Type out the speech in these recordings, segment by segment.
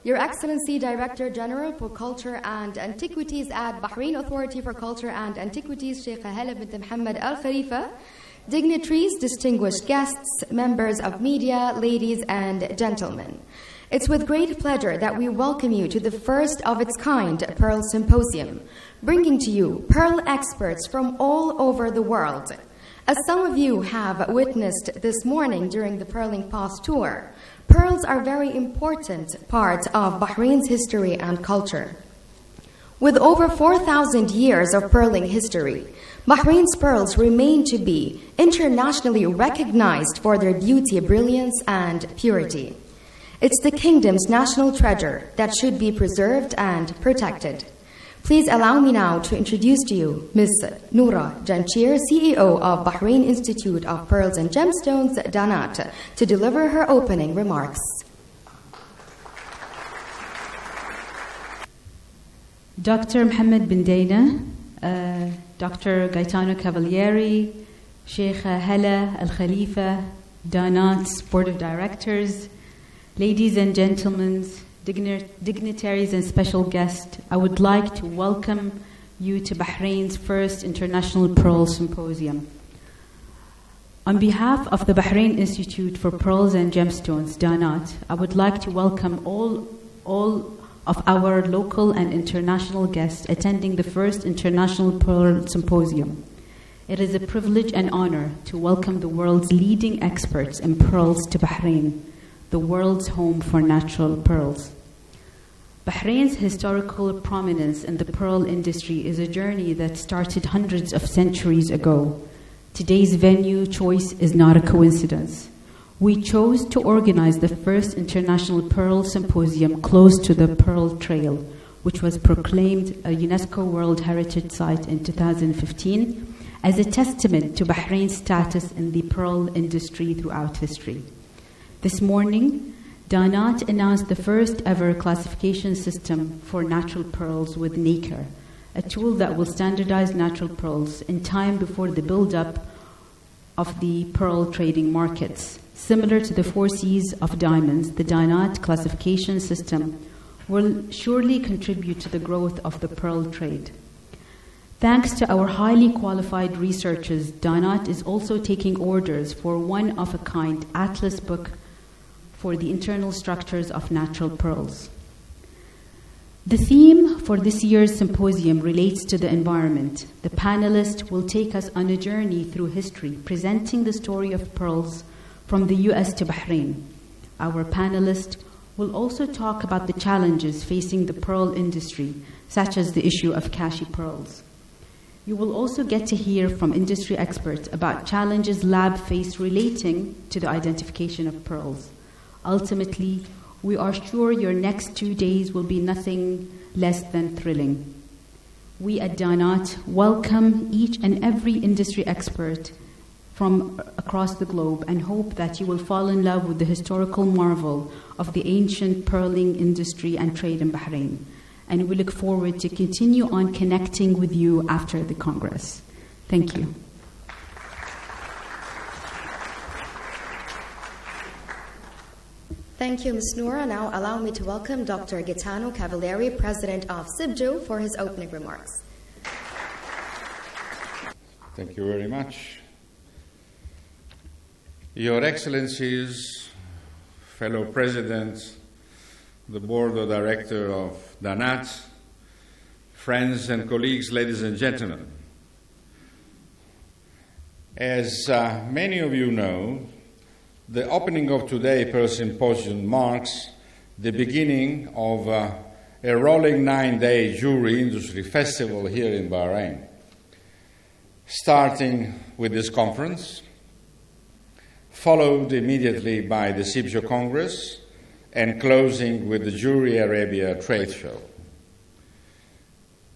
Your Excellency, Director General for Culture and Antiquities at Bahrain Authority for Culture and Antiquities, Sheikha Hala bint Mohammed Al Khalifa, dignitaries, distinguished guests, members of media, ladies and gentlemen. It's with great pleasure that we welcome you to the first of its kind Pearl Symposium, bringing to you Pearl experts from all over the world. As some of you have witnessed this morning during the Pearling Pass tour, pearls are a very important part of Bahrain's history and culture. With over 4,000 years of pearling history, Bahrain's pearls remain to be internationally recognized for their beauty, brilliance, and purity. It's the kingdom's national treasure that should be preserved and protected. Please allow me now to introduce to you Ms. Noora, Jamsheer, CEO of Bahrain Institute of Pearls and Gemstones, DANAT, to deliver her opening remarks. Dr. Mohammed bin Dana, Dr. Gaetano Cavalieri, Sheikha Hala Al Khalifa, DANAT's Board of Directors, ladies and gentlemen, dignitaries and special guests, I would like to welcome you to Bahrain's first International Pearl Symposium. On behalf of the Bahrain Institute for Pearls and Gemstones, DANAT, I would like to welcome all of our local and international guests attending the first International Pearl Symposium. It is a privilege and honor to welcome the world's leading experts in pearls to Bahrain, the world's home for natural pearls. Bahrain's historical prominence in the pearl industry is a journey that started hundreds of centuries ago. Today's venue choice is not a coincidence. We chose to organize the first International Pearl Symposium close to the Pearl Trail, which was proclaimed a UNESCO World Heritage Site in 2015, as a testament to Bahrain's status in the pearl industry throughout history. This morning, DANAT announced the first ever classification system for natural pearls with NACRE, a tool that will standardize natural pearls in time before the build-up of the pearl trading markets. Similar to the 4 C's of diamonds, the DANAT classification system will surely contribute to the growth of the pearl trade. Thanks to our highly qualified researchers, DANAT is also taking orders for one-of-a-kind atlas book for the internal structures of natural pearls. The theme for this year's symposium relates to the environment. The panelists will take us on a journey through history, presenting the story of pearls from the US to Bahrain. Our panelists will also talk about the challenges facing the pearl industry, such as the issue of cashy pearls. You will also get to hear from industry experts about challenges labs face relating to the identification of pearls. Ultimately, we are sure your next 2 days will be nothing less than thrilling. We at DANAT welcome each and every industry expert from across the globe and hope that you will fall in love with the historical marvel of the ancient pearling industry and trade in Bahrain. And we look forward to continue on connecting with you after the Congress. Thank you. Thank you, Ms. Noora. Now allow me to welcome Dr. Gaetano Cavalieri, President of CIBJO, for his opening remarks. Thank you very much. Your Excellencies, fellow Presidents, the Board of Directors of DANAT, friends and colleagues, ladies and gentlemen. As many of you know, the opening of today's Pearl Symposium marks the beginning of a rolling 9-day jewelry industry festival here in Bahrain, starting with this conference, followed immediately by the CIBJO Congress, and closing with the Jewelry Arabia trade show.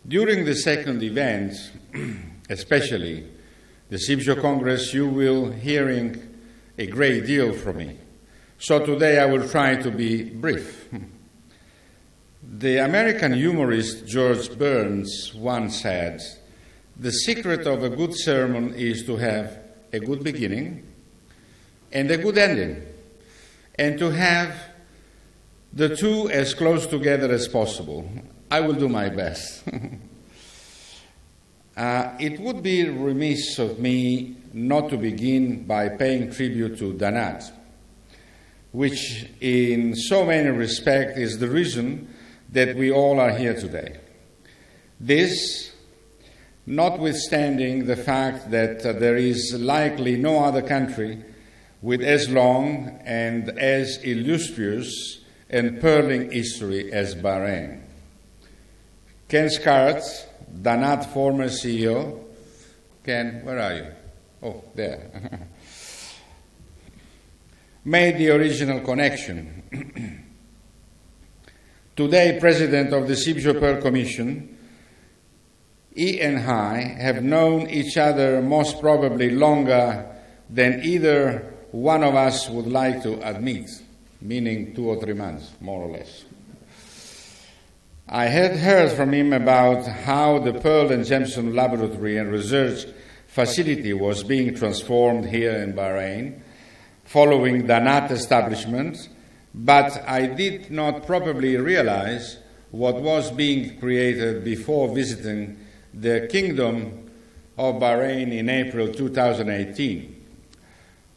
During the second event, especially the CIBJO Congress, you will hearing a great deal from me. So today I will try to be brief. The American humorist George Burns once said, "The secret of a good sermon is to have a good beginning and a good ending, and to have the two as close together as possible. I will do my best. It would be remiss of me not to begin by paying tribute to DANAT, which in so many respects is the reason that we all are here today. This, notwithstanding the fact that there is likely no other country with as long and as illustrious and purling history as Bahrain. Ken Scarrett, DANAT former CEO. Ken, where are you? Oh, there. Made the original connection. Today, President of the CIBJO Pearl Commission, he and I have known each other most probably longer than either one of us would like to admit, meaning 2 or 3 months, more or less. I had heard from him about how the Pearl and Gemstone Laboratory and Research Facility was being transformed here in Bahrain following the DANAT establishment, but I did not probably realize what was being created before visiting the Kingdom of Bahrain in April 2018.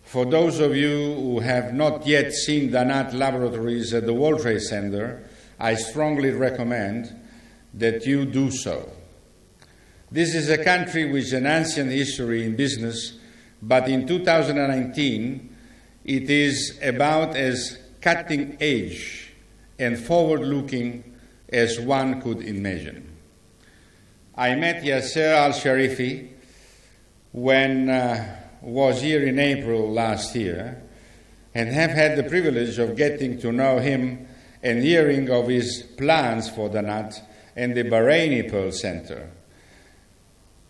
For those of you who have not yet seen DANAT laboratories at the World Trade Center, I strongly recommend that you do so. This is a country with an ancient history in business, but in 2019, it is about as cutting edge and forward-looking as one could imagine. I met Yasser al-Sharifi when was here in April last year, and have had the privilege of getting to know him and hearing of his plans for DANAT and the Bahraini Pearl Center.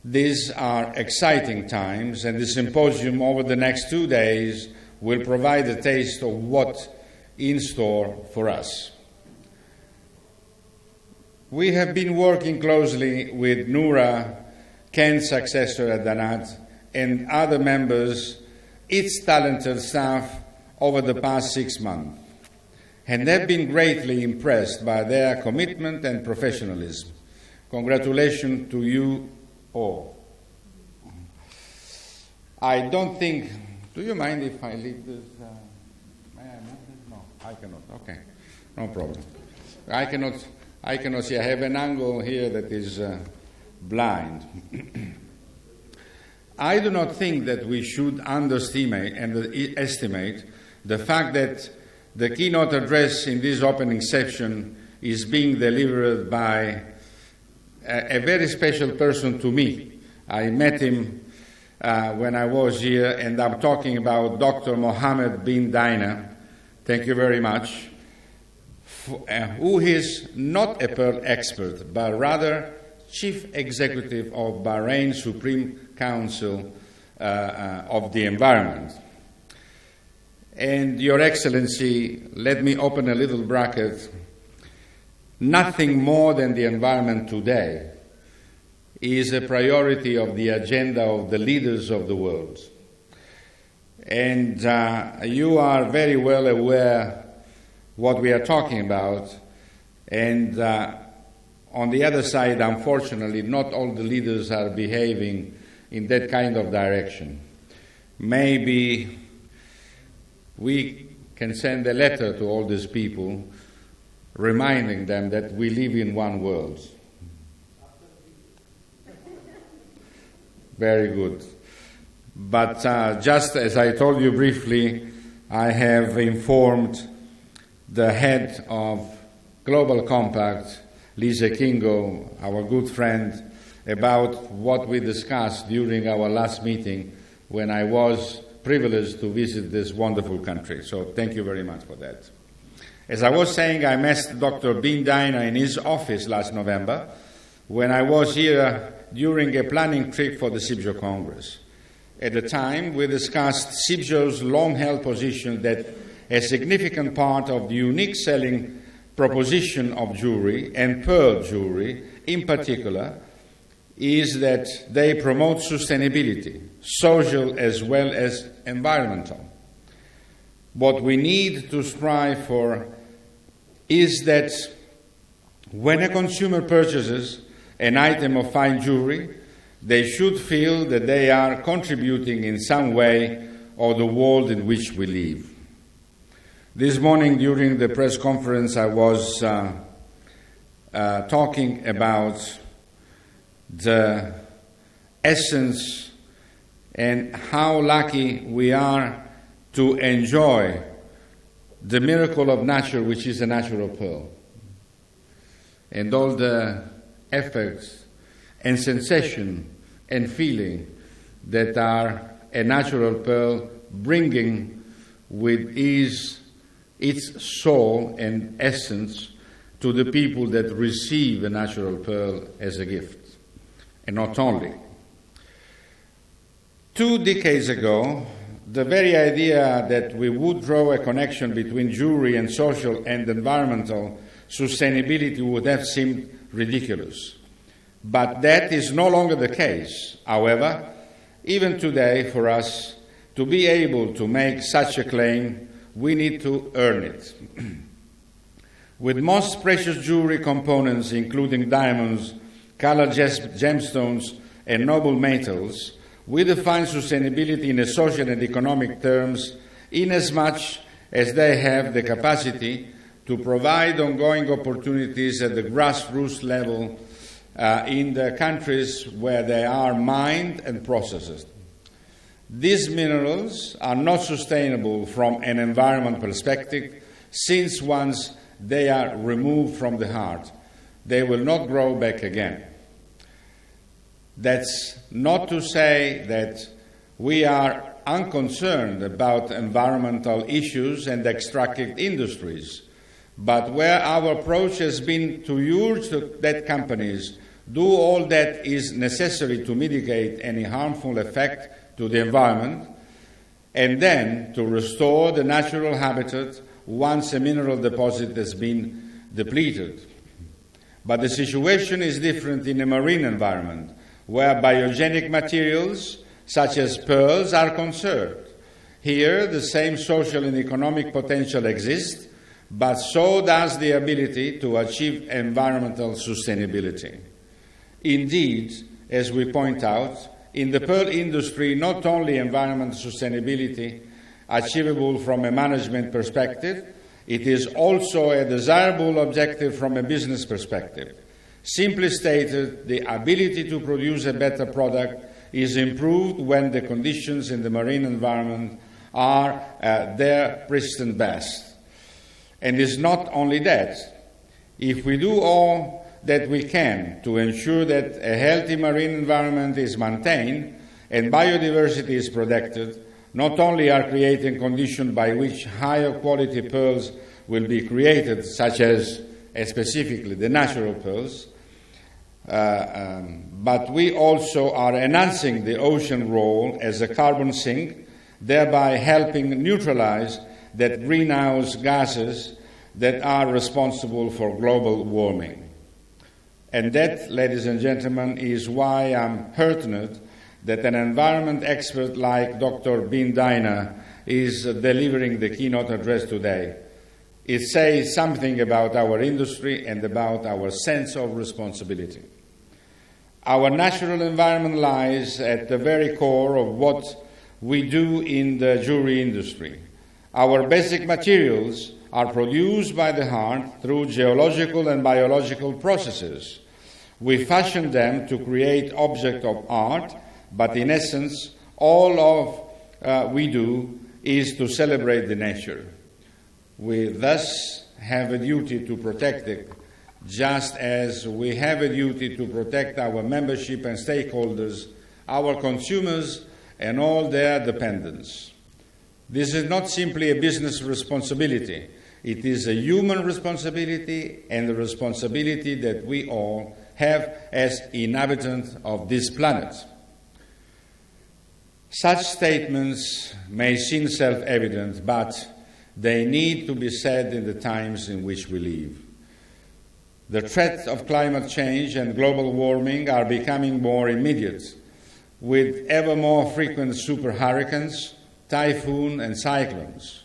These are exciting times, and the symposium over the next 2 days will provide a taste of what's in store for us. We have been working closely with Noora, Ken's successor at DANAT, and other members, its talented staff, over the past 6 months, and have been greatly impressed by their commitment and professionalism. Congratulations to you all. I don't think, do you mind if I leave this? May I move this? No, I cannot. Okay, no problem. I cannot see. I have an angle here that is blind. I do not think that we should underestimate and estimate the fact that the keynote address in this opening section is being delivered by a very special person to me. I met him when I was here, and I'm talking about Dr. Mohammed bin Daina. Thank you very much. Who is not a Pearl expert, but rather Chief Executive of Bahrain Supreme Council of the Environment. And Your Excellency, let me open a little bracket. Nothing more than the environment today is a priority of the agenda of the leaders of the world. And you are very well aware what we are talking about. And on the other side, unfortunately, not all the leaders are behaving in that kind of direction. Maybe we can send a letter to all these people reminding them that we live in one world. Very good. But just as I told you briefly, I have informed the head of Global Compact, Lisa Kingo, our good friend, about what we discussed during our last meeting when I was privileged to visit this wonderful country. So thank you very much for that. As I was saying, I met Dr. bin Daina in his office last November when I was here during a planning trip for the CIBJO Congress. At the time, we discussed CIBJO's long-held position that a significant part of the unique selling proposition of jewelry, and pearl jewelry in particular, is that they promote sustainability, social as well as environmental. What we need to strive for is that when a consumer purchases an item of fine jewelry, they should feel that they are contributing in some way of the world in which we live. This morning during the press conference I was talking about the essence and how lucky we are to enjoy the miracle of nature, which is a natural pearl, and all the effects and sensation and feeling that are a natural pearl bringing with its soul and essence to the people that receive a natural pearl as a gift. And not only. 2 decades ago, the very idea that we would draw a connection between jewelry and social and environmental sustainability would have seemed ridiculous. But that is no longer the case. However, even today, for us to be able to make such a claim, we need to earn it. With most precious jewelry components, including diamonds, colored gemstones, and noble metals, we define sustainability in a social and economic terms inasmuch as they have the capacity to provide ongoing opportunities at the grassroots level in the countries where they are mined and processed. These minerals are not sustainable from an environment perspective, since once they are removed from the heart, they will not grow back again. That's not to say that we are unconcerned about environmental issues and extractive industries, but where our approach has been to urge that companies do all that is necessary to mitigate any harmful effect to the environment, and then to restore the natural habitat once a mineral deposit has been depleted. But the situation is different in a marine environment, where biogenic materials such as pearls are conserved. Here, the same social and economic potential exists, but so does the ability to achieve environmental sustainability. Indeed, as we point out, in the pearl industry, not only environmental sustainability achievable from a management perspective, it is also a desirable objective from a business perspective. Simply stated, the ability to produce a better product is improved when the conditions in the marine environment are at their pristine best. And it's not only that. If we do all that we can to ensure that a healthy marine environment is maintained and biodiversity is protected, not only are creating conditions by which higher quality pearls will be created, such as specifically the natural pearls, but we also are enhancing the ocean role as a carbon sink, thereby helping neutralize that greenhouse gases that are responsible for global warming. And that, ladies and gentlemen, is why I'm heartened that an environment expert like Dr. Bin Daina is delivering the keynote address today. It says something about our industry and about our sense of responsibility. Our natural environment lies at the very core of what we do in the jewelry industry. Our basic materials are produced by the heart through geological and biological processes. We fashion them to create objects of art, but in essence, all of we do is to celebrate the nature. We thus have a duty to protect it, just as we have a duty to protect our membership and stakeholders, our consumers, and all their dependents. This is not simply a business responsibility. It is a human responsibility and a responsibility that we all have as inhabitants of this planet. Such statements may seem self-evident, but they need to be said in the times in which we live. The threat of climate change and global warming are becoming more immediate, with ever more frequent super hurricanes, typhoons, and cyclones.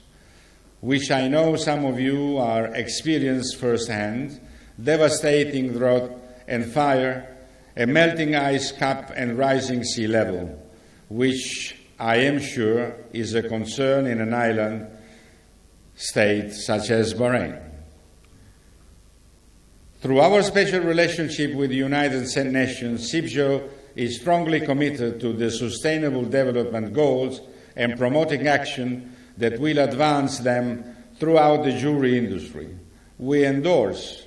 which I know some of you are experienced firsthand, devastating drought and fire, a melting ice cap and rising sea level, which I am sure is a concern in an island state such as Bahrain. Through our special relationship with the United Nations, CIBJO is strongly committed to the Sustainable Development Goals and promoting action that will advance them throughout the jewelry industry. We endorse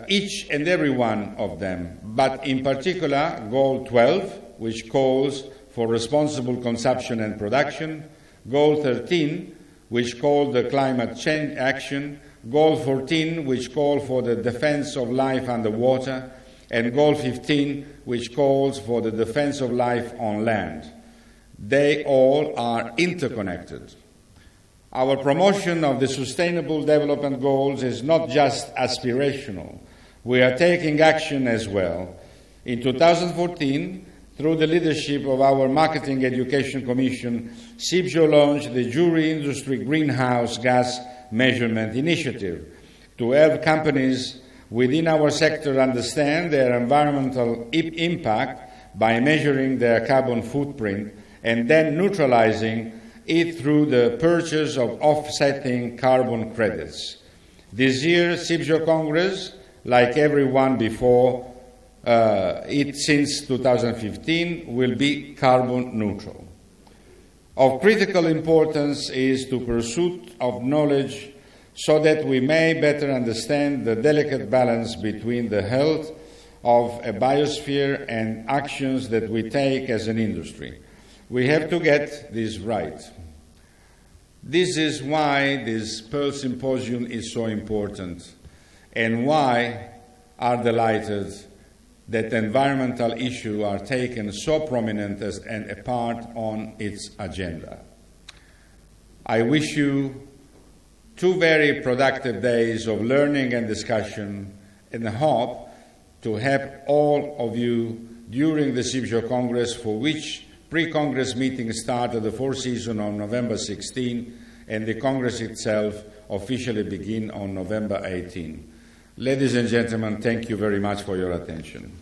each and every one of them, but in particular Goal 12, which calls for responsible consumption and production, Goal 13, which calls the climate change action, Goal 14, which calls for the defense of life underwater, and Goal 15, which calls for the defense of life on land. They all are interconnected. Our promotion of the Sustainable Development Goals is not just aspirational. We are taking action as well. In 2014, through the leadership of our Marketing Education Commission, CIBJO launched the Jewelry Industry Greenhouse Gas Measurement Initiative to help companies within our sector understand their environmental impact by measuring their carbon footprint and then neutralizing it through the purchase of offsetting carbon credits. This year, CIBJO Congress, like every one before it since 2015, will be carbon neutral. Of critical importance is the pursuit of knowledge so that we may better understand the delicate balance between the health of a biosphere and actions that we take as an industry. We have to get this right. This is why this Pearl Symposium is so important, and why are delighted that environmental issues are taken so prominent and a part on its agenda. I wish you 2 very productive days of learning and discussion, and hope to have all of you during the CIBJO Congress, for which pre-Congress meetings started the 4th season on November 16, and the Congress itself officially begin on November 18. Ladies and gentlemen, thank you very much for your attention.